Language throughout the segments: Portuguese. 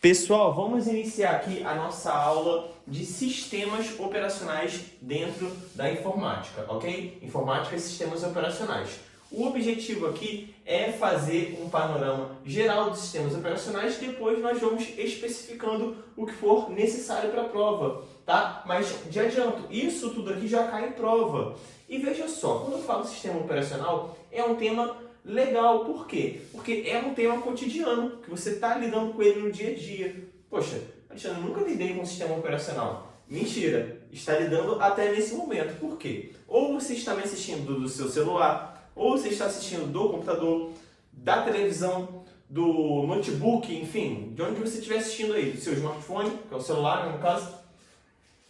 Pessoal, vamos iniciar aqui a nossa aula de sistemas operacionais dentro da informática, ok? Informática e sistemas operacionais. O objetivo aqui é fazer um panorama geral dos sistemas operacionais, depois nós vamos especificando o que for necessário para a prova, tá? Mas, de adianto, isso tudo aqui já cai em prova. E veja só, quando eu falo sistema operacional, é um tema legal. Por quê? Porque é um tema cotidiano, que você está lidando com ele no dia a dia. Poxa, Alexandre, eu nunca lidei com um sistema operacional. Mentira, está lidando até nesse momento. Por quê? Ou você está me assistindo do seu celular, ou você está assistindo do computador, da televisão, do notebook, enfim, de onde você estiver assistindo aí, do seu smartphone, que é o celular, no caso.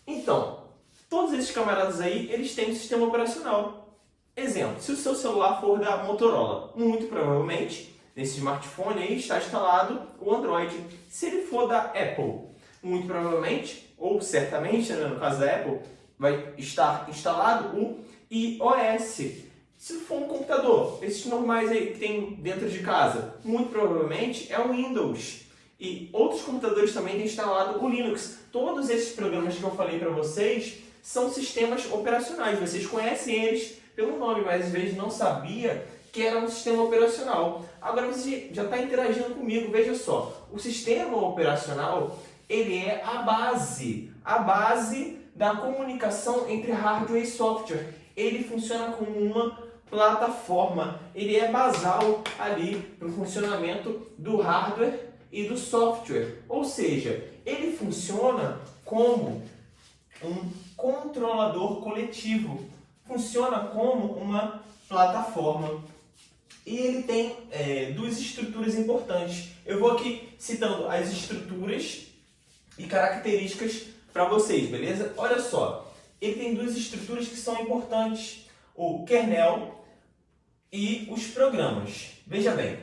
Então, todos esses camaradas aí, eles têm um sistema operacional. Exemplo, se o seu celular for da Motorola, muito provavelmente, nesse smartphone aí está instalado o Android. Se ele for da Apple, muito provavelmente, ou certamente, né, no caso da Apple, vai estar instalado o iOS. Se for um computador, esses normais aí que tem dentro de casa, muito provavelmente é o Windows. E outros computadores também têm instalado o Linux. Todos esses programas que eu falei para vocês são sistemas operacionais. Vocês conhecem eles pelo nome, mas às vezes não sabia que era um sistema operacional. Agora você já está interagindo comigo, veja só. O sistema operacional, ele é a base da comunicação entre hardware e software. Ele funciona como uma plataforma, ele é basal ali para o funcionamento do hardware e do software. Ou seja, ele funciona como um controlador coletivo. Funciona como uma plataforma. E ele tem duas estruturas importantes. Eu vou aqui citando as estruturas e características para vocês, beleza? Olha só, ele tem duas estruturas que são importantes. O kernel e os programas. Veja bem,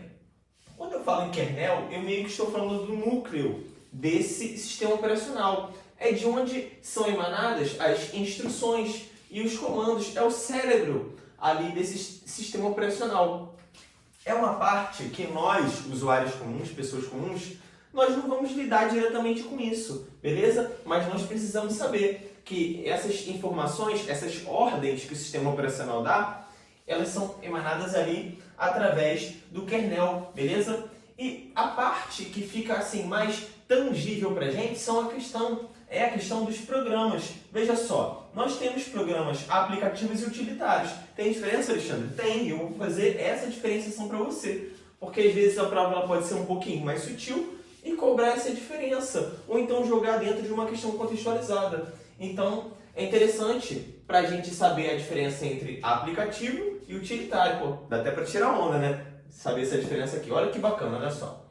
quando eu falo em kernel, eu meio que estou falando do núcleo desse sistema operacional. É de onde são emanadas as instruções e os comandos, é o cérebro ali desse sistema operacional. É uma parte que nós, usuários comuns, pessoas comuns, nós não vamos lidar diretamente com isso, beleza? Mas nós precisamos saber que essas informações, essas ordens que o sistema operacional dá, elas são emanadas ali através do kernel, beleza? E a parte que fica assim mais tangível para a gente é a questão dos programas. Veja só, nós temos programas aplicativos e utilitários. Tem diferença, Alexandre? Tem, eu vou fazer essa diferenciação para você. Porque às vezes a prova ela pode ser um pouquinho mais sutil e cobrar essa diferença. Ou então jogar dentro de uma questão contextualizada. Então, é interessante para a gente saber a diferença entre aplicativo e utilitário. Pô, dá até para tirar onda, né? Saber essa diferença aqui. Olha que bacana, olha só.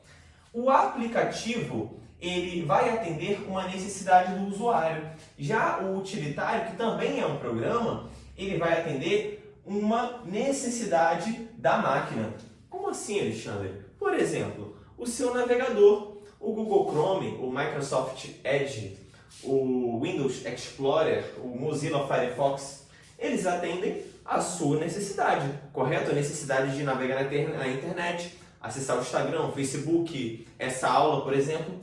O aplicativo, ele vai atender uma necessidade do usuário. Já o utilitário, que também é um programa, ele vai atender uma necessidade da máquina. Como assim, Alexandre? Por exemplo, o seu navegador, o Google Chrome, o Microsoft Edge, o Windows Explorer, o Mozilla Firefox, eles atendem a sua necessidade, correto? A necessidade de navegar na internet, acessar o Instagram, o Facebook, essa aula, por exemplo,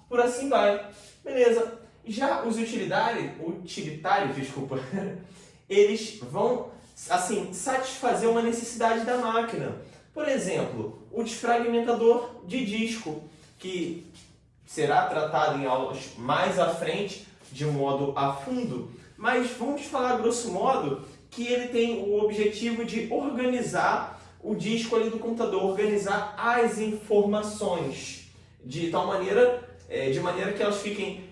por assim vai. Beleza. Já os utilitários, eles vão assim satisfazer uma necessidade da máquina. Por exemplo, o desfragmentador de disco, que será tratado em aulas mais à frente, de modo a fundo, mas vamos falar grosso modo que ele tem o objetivo de organizar o disco ali do computador, organizar as informações de tal maneira, de maneira que elas fiquem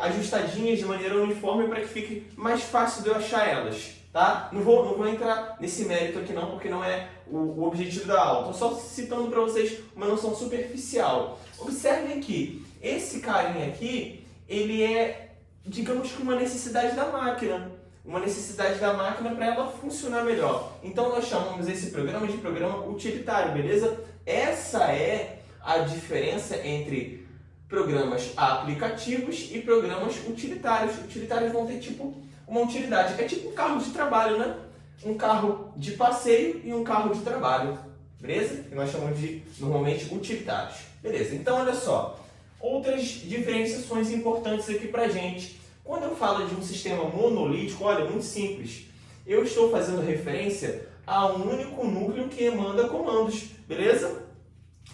ajustadinhas de maneira uniforme para que fique mais fácil de eu achar elas. Tá? Não vou entrar nesse mérito aqui não, porque não é o objetivo da aula. Estou só citando para vocês uma noção superficial. Observem que esse carinha aqui, ele é, digamos que uma necessidade da máquina. Uma necessidade da máquina para ela funcionar melhor. Então nós chamamos esse programa de programa utilitário, beleza? Essa é a diferença entre programas aplicativos e programas utilitários. Utilitários vão ter tipo uma utilidade. É tipo um carro de trabalho, né? Um carro de passeio e um carro de trabalho. Beleza? Que nós chamamos de, normalmente, utilitários. Beleza, então olha só. Outras diferenciações importantes aqui pra gente. Quando eu falo de um sistema monolítico, olha, muito simples. Eu estou fazendo referência a um único núcleo que emana comandos, beleza?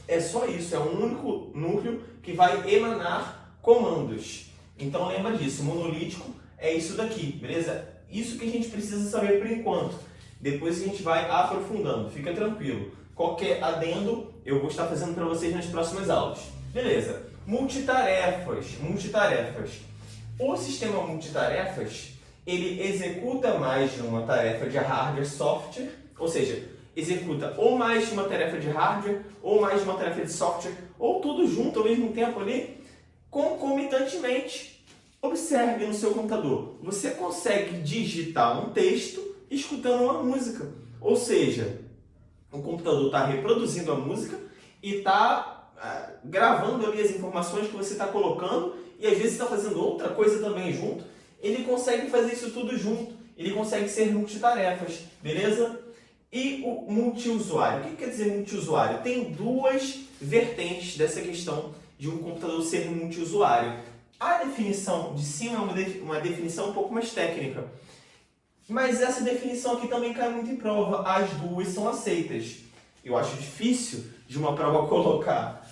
É só isso, é um único núcleo que vai emanar comandos. Então lembra disso, monolítico é isso daqui, beleza? Isso que a gente precisa saber por enquanto. Depois a gente vai aprofundando, fica tranquilo. Qualquer adendo eu vou estar fazendo para vocês nas próximas aulas. Beleza, multitarefas. O sistema multitarefas, ele executa mais de uma tarefa de hardware e software, ou seja, executa ou mais de uma tarefa de hardware, ou mais de uma tarefa de software, ou tudo junto ao mesmo tempo ali, concomitantemente. Observe no seu computador, você consegue digitar um texto escutando uma música, ou seja, o computador está reproduzindo a música e está gravando ali as informações que você está colocando e às vezes está fazendo outra coisa também junto. Ele consegue fazer isso tudo junto, ele consegue ser multitarefas, beleza? E o multiusuário, o que quer dizer multiusuário? Tem duas vertentes dessa questão de um computador ser multiusuário. A definição de cima é uma definição um pouco mais técnica, mas essa definição aqui também cai muito em prova, as duas são aceitas. Eu acho difícil de uma prova colocar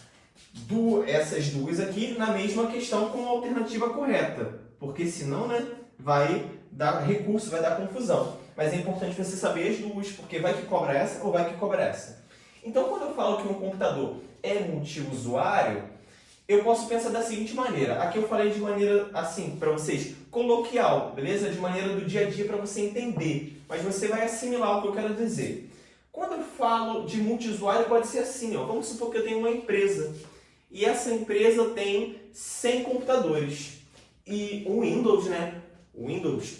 essas duas aqui na mesma questão com a alternativa correta, porque senão, né, vai dar recurso, vai dar confusão. Mas é importante você saber as duas, porque vai que cobra essa ou vai que cobra essa. Então, quando eu falo que um computador é multiusuário, eu posso pensar da seguinte maneira. Aqui eu falei de maneira, assim, para vocês, coloquial, beleza? De maneira do dia a dia para você entender. Mas você vai assimilar o que eu quero dizer. Quando eu falo de multiusuário, pode ser assim, ó. Vamos supor que eu tenho uma empresa. E essa empresa tem 100 computadores. E o Windows, né? O Windows,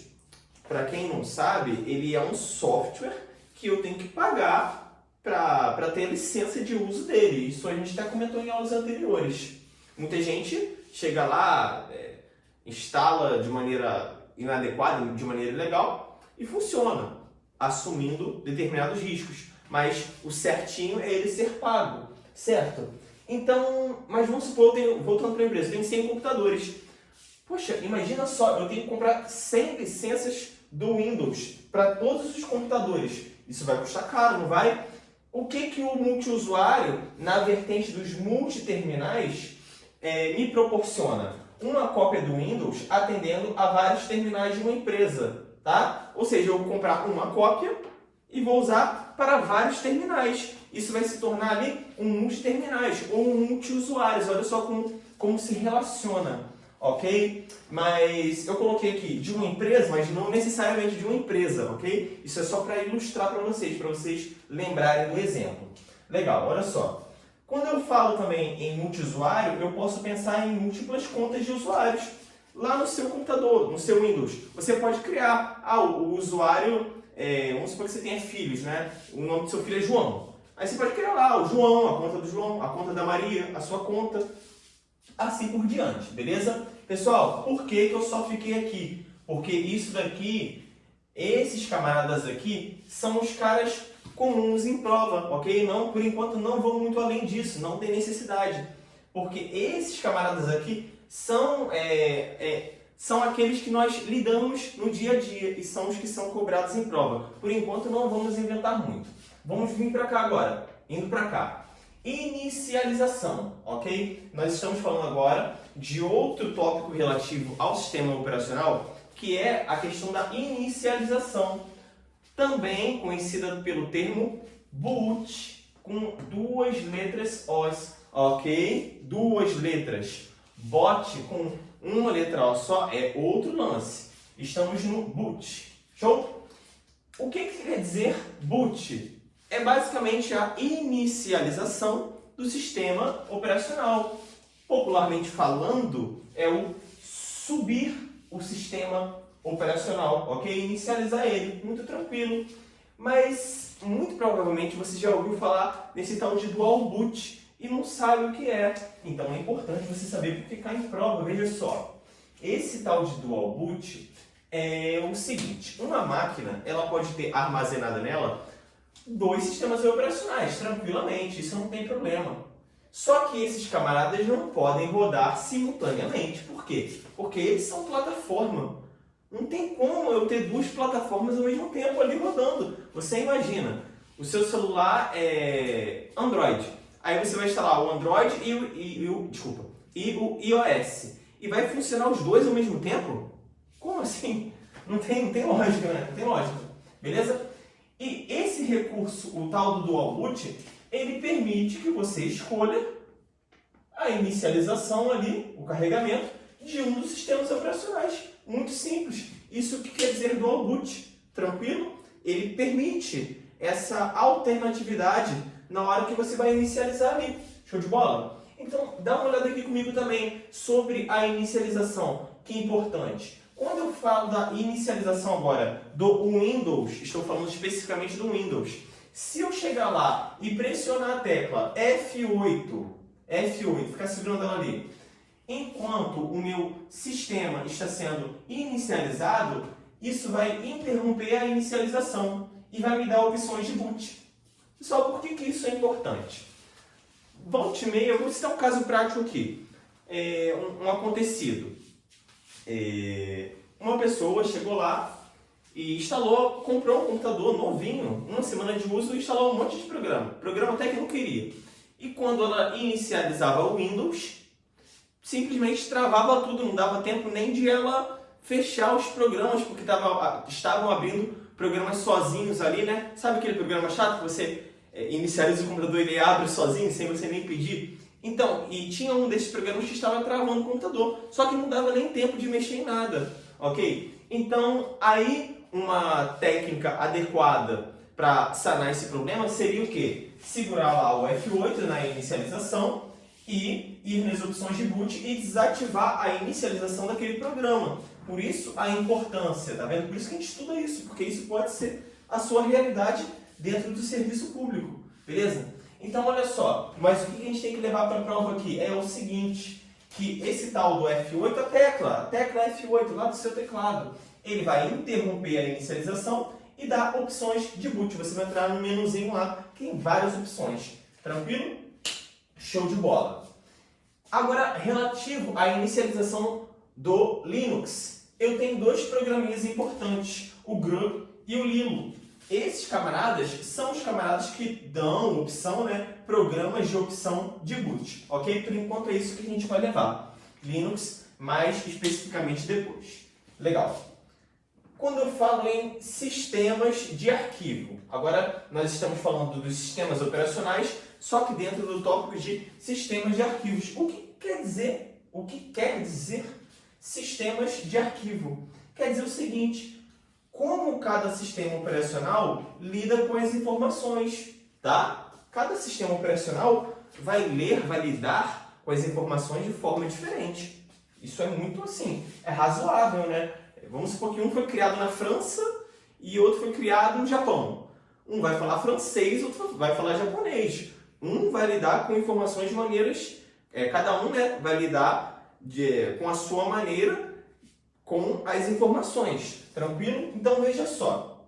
para quem não sabe, ele é um software que eu tenho que pagar para ter a licença de uso dele. Isso a gente até comentou em aulas anteriores. Muita gente chega lá, instala de maneira inadequada, de maneira ilegal e funciona, assumindo determinados riscos. Mas o certinho é ele ser pago, certo? Então, mas vamos supor, voltando para a empresa, eu tenho 100 computadores. Poxa, imagina só, eu tenho que comprar 100 licenças do Windows para todos os computadores. Isso vai custar caro, não vai? O que o multiusuário, na vertente dos multiterminais, me proporciona? Uma cópia do Windows atendendo a vários terminais de uma empresa, tá? Ou seja, eu vou comprar uma cópia e vou usar para vários terminais. Isso vai se tornar ali um multiterminais ou um multiusuários. Olha só como se relaciona, ok? Mas eu coloquei aqui de uma empresa, mas não necessariamente de uma empresa, ok? Isso é só para ilustrar para vocês lembrarem do exemplo. Legal, olha só. Quando eu falo também em multiusuário, eu posso pensar em múltiplas contas de usuários. Lá no seu computador, no seu Windows, você pode criar o usuário, vamos supor que você tenha filhos, né? O nome do seu filho é João. Aí você pode criar lá o João, a conta do João, a conta da Maria, a sua conta, assim por diante, beleza? Pessoal, por que eu só fiquei aqui? Porque isso daqui, esses camaradas aqui, são os caras comuns em prova, ok? Não, por enquanto não vou muito além disso, não tem necessidade. Porque esses camaradas aqui são aqueles que nós lidamos no dia a dia e são os que são cobrados em prova. Por enquanto não vamos inventar muito. Vamos vir para cá agora, indo para cá. Inicialização, ok? Nós estamos falando agora de outro tópico relativo ao sistema operacional, que é a questão da inicialização, também conhecida pelo termo boot, com duas letras Os, ok? Duas letras. Bot com uma letra O só é outro lance. Estamos no boot. Show? O que quer dizer boot? É basicamente a inicialização do sistema operacional. Popularmente falando, é o subir o sistema operacional, ok? Inicializar ele, muito tranquilo. Mas, muito provavelmente, você já ouviu falar nesse tal de dual boot e não sabe o que é. Então, é importante você saber porque cai em prova. Veja só, esse tal de dual boot é o seguinte. Uma máquina, ela pode ter armazenada nela dois sistemas operacionais, tranquilamente, isso não tem problema. Só que esses camaradas não podem rodar simultaneamente. Por quê? Porque eles são plataforma. Não tem como eu ter duas plataformas ao mesmo tempo ali rodando. Você imagina, o seu celular é Android. Aí você vai instalar o Android e o iOS. E vai funcionar os dois ao mesmo tempo? Como assim? Não tem lógica, né? Não tem lógica. Beleza? E esse recurso, o tal do Dual Boot, ele permite que você escolha a inicialização ali, o carregamento, de um dos sistemas operacionais. Muito simples. Isso que quer dizer Dual Boot. Tranquilo? Ele permite essa alternatividade na hora que você vai inicializar ali. Show de bola? Então, dá uma olhada aqui comigo também sobre a inicialização, que é importante. Quando eu falo da inicialização agora do Windows, estou falando especificamente do Windows. Se eu chegar lá e pressionar a tecla F8, ficar segurando ela ali, enquanto o meu sistema está sendo inicializado, isso vai interromper a inicialização e vai me dar opções de boot. Pessoal, por que isso é importante? Volta e meia, eu vou citar um caso prático aqui. Um acontecido. Uma pessoa chegou lá e comprou um computador novinho, uma semana de uso, e instalou um monte de programa até que não queria. E quando ela inicializava o Windows, simplesmente travava tudo, não dava tempo nem de ela fechar os programas, porque estavam abrindo programas sozinhos ali, né? Sabe aquele programa chato que você inicializa o computador e ele abre sozinho, sem você nem pedir? Então, e tinha um desses programas que estava travando o computador, só que não dava nem tempo de mexer em nada, ok? Então, aí uma técnica adequada para sanar esse problema seria o quê? Segurar lá o F8 na inicialização e ir nas opções de boot e desativar a inicialização daquele programa. Por isso a importância, tá vendo? Por isso que a gente estuda isso, porque isso pode ser a sua realidade dentro do serviço público, beleza? Então olha só, mas o que a gente tem que levar para a prova aqui é o seguinte, que esse tal do F8, a tecla F8 lá do seu teclado, ele vai interromper a inicialização e dar opções de boot. Você vai entrar no menuzinho lá, que tem várias opções. Tranquilo? Show de bola. Agora, relativo à inicialização do Linux, eu tenho dois programinhas importantes, o GRU e o Lilo. Esses camaradas são os camaradas que dão opção, né, programas de opção de boot, ok? Por enquanto é isso que a gente vai levar. Linux, mais especificamente depois. Legal. Quando eu falo em sistemas de arquivo, agora nós estamos falando dos sistemas operacionais, só que dentro do tópico de sistemas de arquivos. O que quer dizer sistemas de arquivo? Quer dizer o seguinte, como cada sistema operacional lida com as informações, tá? Cada sistema operacional vai lidar com as informações de forma diferente. Isso é muito assim, é razoável, né? Vamos supor que um foi criado na França e outro foi criado no Japão. Um vai falar francês, outro vai falar japonês. Um vai lidar com informações de maneiras, cada um, né, vai lidar com a sua maneira com as informações. Tranquilo? Então veja só,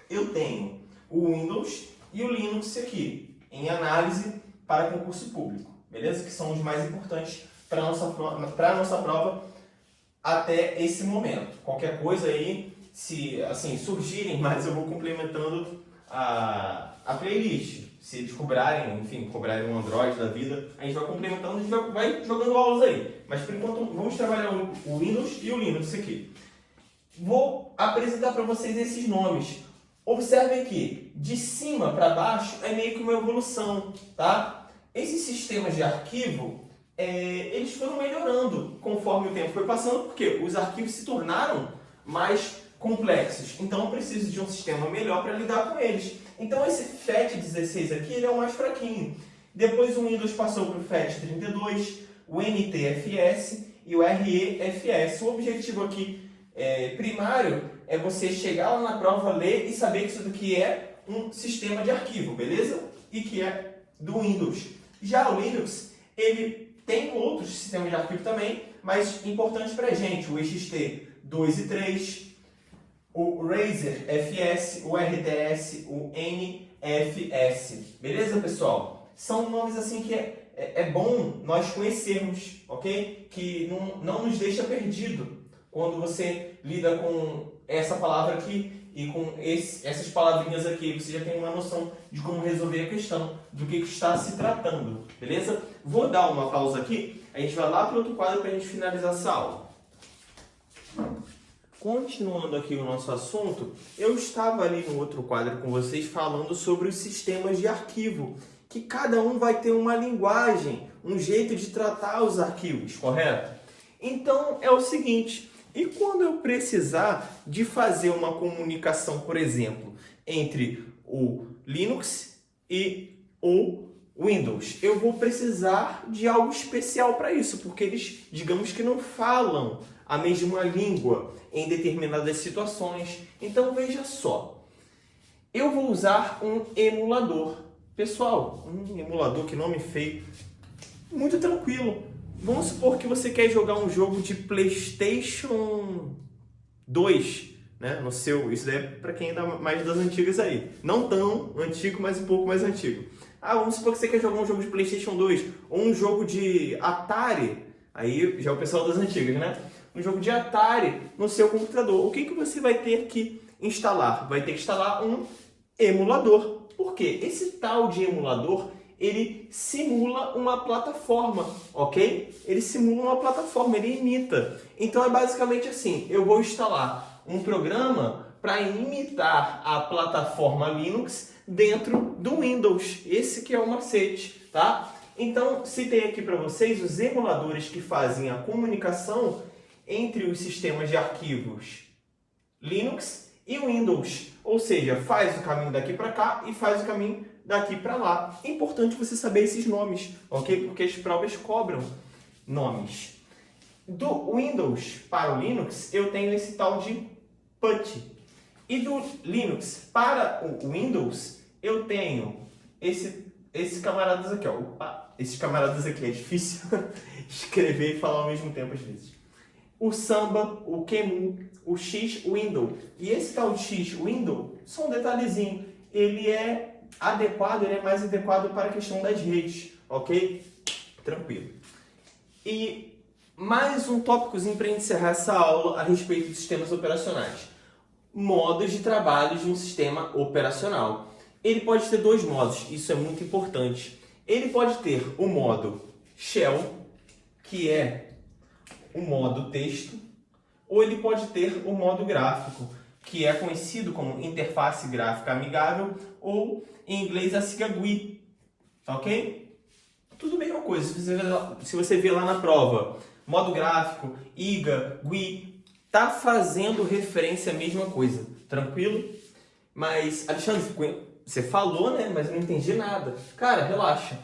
eu tenho o Windows e o Linux aqui, em análise para concurso público, beleza? Que são os mais importantes para a nossa prova até esse momento. Qualquer coisa aí, se assim, surgirem, mas eu vou complementando a playlist. Se eles cobrarem um Android da vida, a gente vai complementando, a gente vai jogando aulas aí. Mas por enquanto vamos trabalhar o Windows e o Linux aqui. Vou apresentar para vocês esses nomes. Observem que de cima para baixo é meio que uma evolução, tá? Esses sistemas de arquivo, eles foram melhorando conforme o tempo foi passando, porque os arquivos se tornaram mais complexos. Então eu preciso de um sistema melhor para lidar com eles. Então esse FAT16 aqui ele é o mais fraquinho. Depois o Windows passou para o FAT32, o NTFS e o REFS. O objetivo aqui primário é você chegar lá na prova, ler e saber que isso daqui é um sistema de arquivo, beleza? E que é do Windows. Já o Linux, ele tem outros sistemas de arquivo também, mas importantes para a gente, o ext2 e 3, o Razer FS, o RTS, o NFS. Beleza, pessoal? São nomes assim que é bom nós conhecermos, ok? Que não nos deixa perdido quando você lida com essa palavra aqui e com essas palavrinhas aqui. Você já tem uma noção de como resolver a questão, do que está se tratando, beleza? Vou dar uma pausa aqui, a gente vai lá para o outro quadro para a gente finalizar essa aula. Continuando aqui o nosso assunto, eu estava ali no outro quadro com vocês falando sobre os sistemas de arquivo, que cada um vai ter uma linguagem, um jeito de tratar os arquivos, correto? Então é o seguinte, e quando eu precisar de fazer uma comunicação, por exemplo, entre o Linux e o Windows, eu vou precisar de algo especial para isso, porque eles, digamos que não falam a mesma língua em determinadas situações. Então veja só, eu vou usar um emulador. Pessoal, um emulador, que nome feio, muito tranquilo. Vamos supor que você quer jogar um jogo de PlayStation 2, né? No seu, isso daí é para quem é mais das antigas aí. Não tão antigo, mas um pouco mais antigo. Vamos supor que você quer jogar um jogo de PlayStation 2 ou um jogo de Atari. Aí já é o pessoal das antigas, né? Um jogo de Atari no seu computador. O que você vai ter que instalar? Vai ter que instalar um emulador. Por quê? Esse tal de emulador, ele simula uma plataforma, ok? Ele simula uma plataforma, ele imita. Então é basicamente assim, eu vou instalar um programa para imitar a plataforma Linux dentro do Windows. Esse que é o macete, tá? Então, citei aqui para vocês os emuladores que fazem a comunicação entre os sistemas de arquivos Linux e Windows. Ou seja, faz o caminho daqui para cá e faz o caminho daqui para lá. É importante você saber esses nomes, ok? Porque as provas cobram nomes. Do Windows para o Linux, eu tenho esse tal de PUT. E do Linux para o Windows, eu tenho esses camaradas aqui, ó. Esses camaradas aqui é difícil escrever e falar ao mesmo tempo às vezes. O Samba, o QEMU, o X-Window. E esse tal de X-Window, só um detalhezinho, ele é adequado, ele é mais adequado para a questão das redes, ok? Tranquilo. E mais um tópicozinho para encerrar essa aula a respeito dos sistemas operacionais. Modos de trabalho de um sistema operacional. Ele pode ter dois modos, isso é muito importante. Ele pode ter o modo Shell, que é o modo texto, ou ele pode ter o modo gráfico, que é conhecido como interface gráfica amigável, ou em inglês a sigla GUI, ok? Tudo a mesma coisa, se você vê lá na prova, modo gráfico, IGA, GUI, tá fazendo referência à mesma coisa, tranquilo? Mas, Alexandre, você falou, né? Mas eu não entendi nada. Cara, relaxa.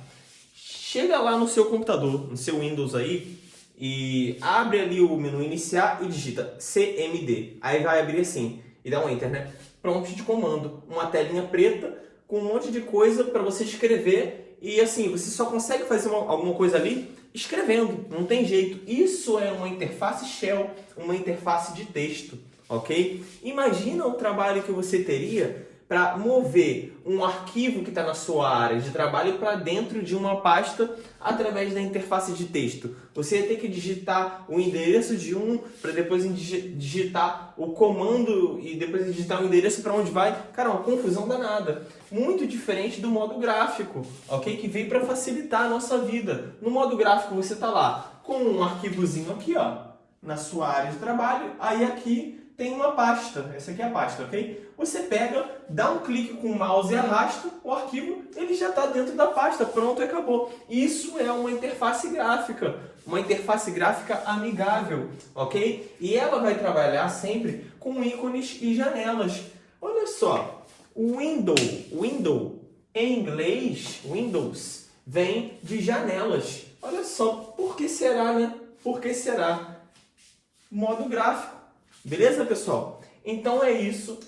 Chega lá no seu computador, no seu Windows aí, e abre ali o menu iniciar e digita CMD. Aí vai abrir assim, e dá um Enter, né? Prompt de comando, uma telinha preta com um monte de coisa para você escrever. E assim, você só consegue fazer alguma coisa ali escrevendo, não tem jeito. Isso é uma interface Shell, uma interface de texto, ok? Imagina o trabalho que você teria para mover um arquivo que está na sua área de trabalho para dentro de uma pasta através da interface de texto. Você ia ter que digitar o endereço de um, para depois digitar o comando e depois digitar o endereço para onde vai. Cara, uma confusão danada. Muito diferente do modo gráfico, ok? Que veio para facilitar a nossa vida. No modo gráfico você está lá com um arquivozinho aqui, ó, na sua área de trabalho, aí aqui tem uma pasta, essa aqui é a pasta, ok? Você pega, dá um clique com o mouse e arrasta, o arquivo ele já está dentro da pasta, pronto e acabou. Isso é uma interface gráfica amigável, ok? E ela vai trabalhar sempre com ícones e janelas. Olha só, o window em inglês, Windows, vem de janelas. Olha só, por que será, né? Por que será? Modo gráfico. Beleza, pessoal? Então é isso.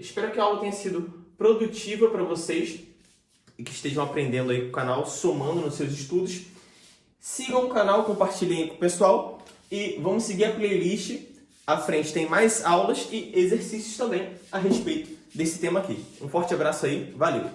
Espero que a aula tenha sido produtiva para vocês e que estejam aprendendo aí com o canal, somando nos seus estudos. Sigam o canal, compartilhem aí com o pessoal e vamos seguir a playlist. À frente tem mais aulas e exercícios também a respeito desse tema aqui. Um forte abraço aí, valeu!